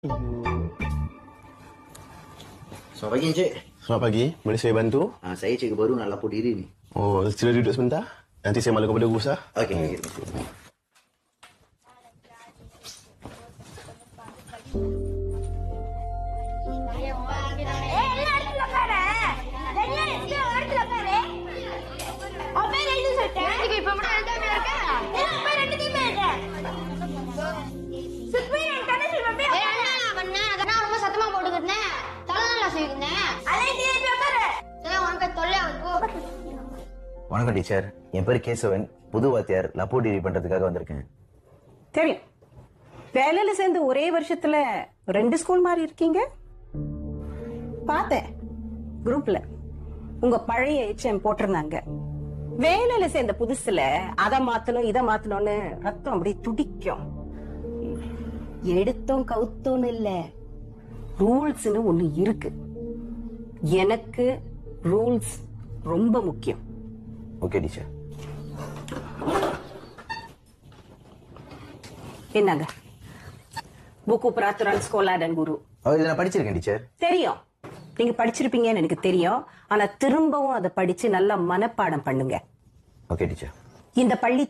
Selamat pagi, Encik. Selamat pagi, boleh saya bantu? Saya cikgu baru nak lapor diri ni. Oh, sila duduk sebentar. Nanti saya malu kepada guru besar. Okey. வணக்கம் teacher, என் பேர் கேசவன். புது வாத்தியார் லப்போர் degree பண்றதுக்காக வந்திருக்கேன். தெரியும். வேலையில சேர்ந்து ஒரே வருஷத்துல 2 ஸ்கூல் மாறி இருக்கீங்க. பார்த்தேன் குரூப்ல உங்க பழைய HM போட்டிருந்தாங்க. வேலையில சேர்ந்த புதுசுல அதை மாத்தணும் இதை மாத்தணும்னு ரத்தம் அப்படியே துடிக்கும். எடுத்தோம் கவுத்தோன்னு இல்ல, ரூல்ஸ்னு ஒண்ணு இருக்கு. எனக்கு ரூல்ஸ் ரொம்ப முக்கியம். Okay teacher. என்னங்க புக்கு பிரார்த்தனை ஸ்கோலாடன் குரு இதை நான் படிச்சிருக்கேன் டீச்சர். தெரியும், நீங்க படிச்சிருப்பீங்கன்னு எனக்கு தெரியும். ஆனா திரும்பவும் அதை படிச்சு நல்லா மனப்பாடம் பண்ணுங்க. Okay teacher. இந்த பள்ளி